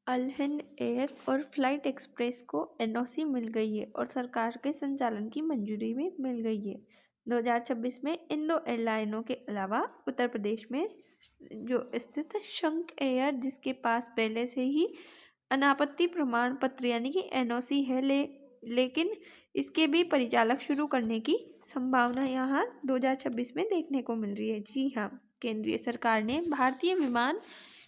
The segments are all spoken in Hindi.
अल हिंद एयर और फ्लाइट एक्सप्रेस को एनओसी मिल गई है और सरकार के संचालन की मंजूरी भी मिल गई है। 2026 में इन दो एयरलाइनों के अलावा उत्तर प्रदेश में जो स्थित शंख एयर, जिसके पास पहले से ही अनापत्ति प्रमाण पत्र यानी कि एनओसी है, लेकिन इसके भी परिचालक शुरू करने की संभावना यहाँ 2026 में देखने को मिल रही है। जी हाँ, केंद्रीय सरकार ने भारतीय विमान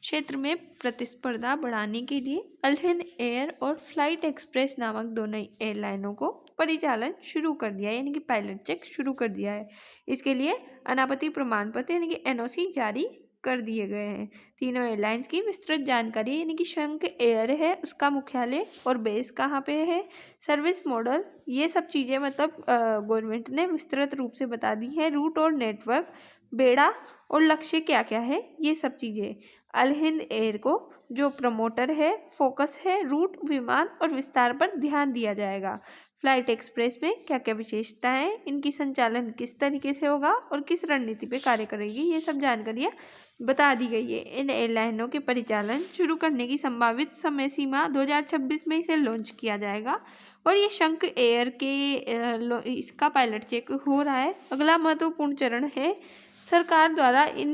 क्षेत्र में प्रतिस्पर्धा बढ़ाने के लिए अल हिंद एयर और फ्लाइट एक्सप्रेस नामक दो नई एयरलाइनों को परिचालन शुरू कर दिया है, यानी कि पायलट चेक शुरू कर दिया है। इसके लिए अनापत्ति प्रमाण पत्र यानी कि एनओसी जारी कर दिए गए हैं। तीनों एयरलाइंस की विस्तृत जानकारी, यानी कि शंख एयर है, उसका मुख्यालय और बेस कहाँ पे है, सर्विस मॉडल, ये सब चीज़ें मतलब गवर्नमेंट ने विस्तृत रूप से बता दी है। रूट और नेटवर्क, बेड़ा और लक्ष्य क्या क्या है, ये सब चीज़ें। अल हिंद एयर को जो प्रमोटर है, फोकस है रूट, विमान और विस्तार पर ध्यान दिया जाएगा। फ्लाइट एक्सप्रेस में क्या क्या विशेषताएं, इनकी संचालन किस तरीके से होगा और किस रणनीति पे कार्य करेगी, ये सब जानकारियाँ बता दी गई है। इन एयरलाइनों के परिचालन शुरू करने की संभावित समय सीमा 2026 में इसे लॉन्च किया जाएगा और ये शंख एयर के इसका पायलट चेक हो रहा है। अगला महत्वपूर्ण चरण है सरकार द्वारा इन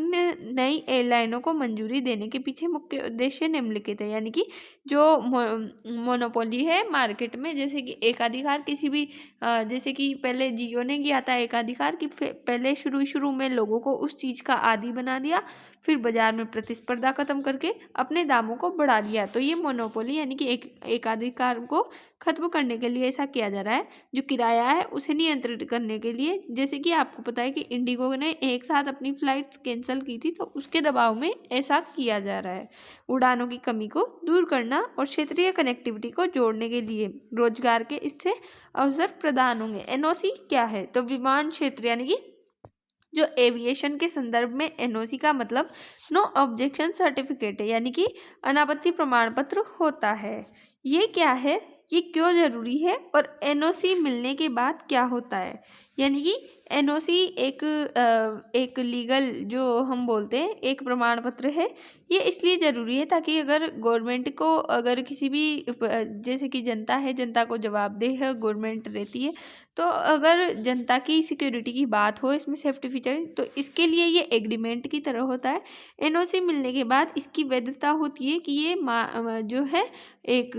नई एयरलाइनों को मंजूरी देने के पीछे मुख्य उद्देश्य निम्नलिखित है, यानी कि जो मोनोपोली है मार्केट में, जैसे कि एकाधिकार किसी भी जैसे कि पहले जियो ने किया था एकाधिकार, कि पहले शुरू में लोगों को उस चीज़ का आदी बना दिया, फिर बाजार में प्रतिस्पर्धा खत्म करके अपने दामों को बढ़ा दिया। तो ये मोनोपोली यानी कि एकाधिकार को खत्म करने के लिए ऐसा किया जा रहा है। जो किराया है उसे नियंत्रित करने के लिए, जैसे कि आपको पता है कि इंडिगो ने एक साथ अपनी फ्लाइट्स कैंसिल की थी, तो उसके दबाव में ऐसा किया जा रहा है। उड़ानों की कमी को दूर करना और क्षेत्रीय कनेक्टिविटी को जोड़ने के लिए रोजगार के इससे अवसर प्रदान होंगे। एनओसी क्या है, तो विमान क्षेत्र यानी कि जो एविएशन के संदर्भ में एनओसी का मतलब नो ऑब्जेक्शन सर्टिफिकेट है, यानी कि अनापत्ति प्रमाण पत्र होता है। ये क्या है, ये क्यों जरूरी है और एनओसी मिलने के बाद क्या होता है, यानी कि एनओसी एक लीगल जो हम बोलते हैं एक प्रमाण पत्र है। ये इसलिए ज़रूरी है ताकि अगर गवर्नमेंट को अगर किसी भी जैसे कि जनता है, जनता को जवाबदेह गवर्नमेंट रहती है, तो अगर जनता की सिक्योरिटी की बात हो, इसमें सेफ्टी फीचर, तो इसके लिए ये एग्रीमेंट की तरह होता है। एनओसी मिलने के बाद इसकी वैधता होती है कि ये जो है एक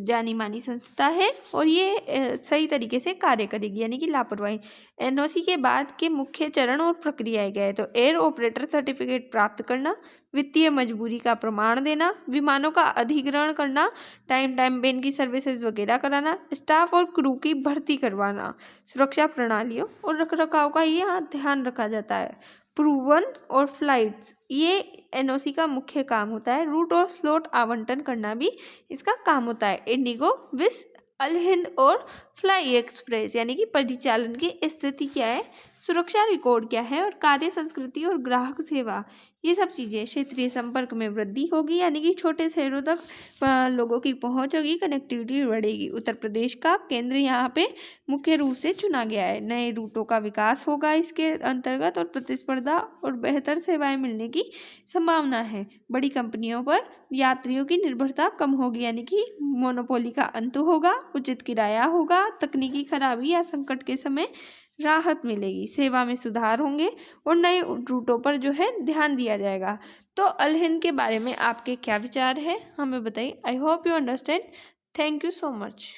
जानी मानी संस्था है और ये सही तरीके से कार्य करेगी, यानी कि लापरवाही। एनओसी के बाद के मुख्य चरण और प्रक्रियाएं क्या है, तो एयर ऑपरेटर सर्टिफिकेट प्राप्त करना, वित्तीय मजबूरी का प्रमाण देना, विमानों का अधिग्रहण करना, टाइम पे इनकी सर्विसेज वगैरह कराना, स्टाफ और क्रू की भर्ती करवाना, सुरक्षा प्रणालियों और रखरखाव का यहाँ ध्यान रखा जाता है। प्रूवन और फ्लाइट्स, ये एनओसी का मुख्य काम होता है। रूट और स्लॉट आवंटन करना भी इसका काम होता है। इंडिगो, विस, अल हिंद और फ्लाई एक्सप्रेस यानी कि परिचालन की स्थिति क्या है, सुरक्षा रिकॉर्ड क्या है और कार्य संस्कृति और ग्राहक सेवा, ये सब चीज़ें। क्षेत्रीय संपर्क में वृद्धि होगी, यानी कि छोटे शहरों तक लोगों की पहुंच होगी, कनेक्टिविटी बढ़ेगी। उत्तर प्रदेश का केंद्र यहाँ पे मुख्य रूप से चुना गया है। नए रूटों का विकास होगा इसके अंतर्गत और प्रतिस्पर्धा और बेहतर सेवाएं मिलने की संभावना है। बड़ी कंपनियों पर यात्रियों की निर्भरता कम होगी, यानी कि मोनोपोली का अंत होगा, उचित किराया होगा, तकनीकी खराबी या संकट के समय राहत मिलेगी, सेवा में सुधार होंगे और नए रूटों पर जो है ध्यान दिया जाएगा। तो अल हिंद के बारे में आपके क्या विचार है, हमें बताइए। I hope you understand. Thank you so much.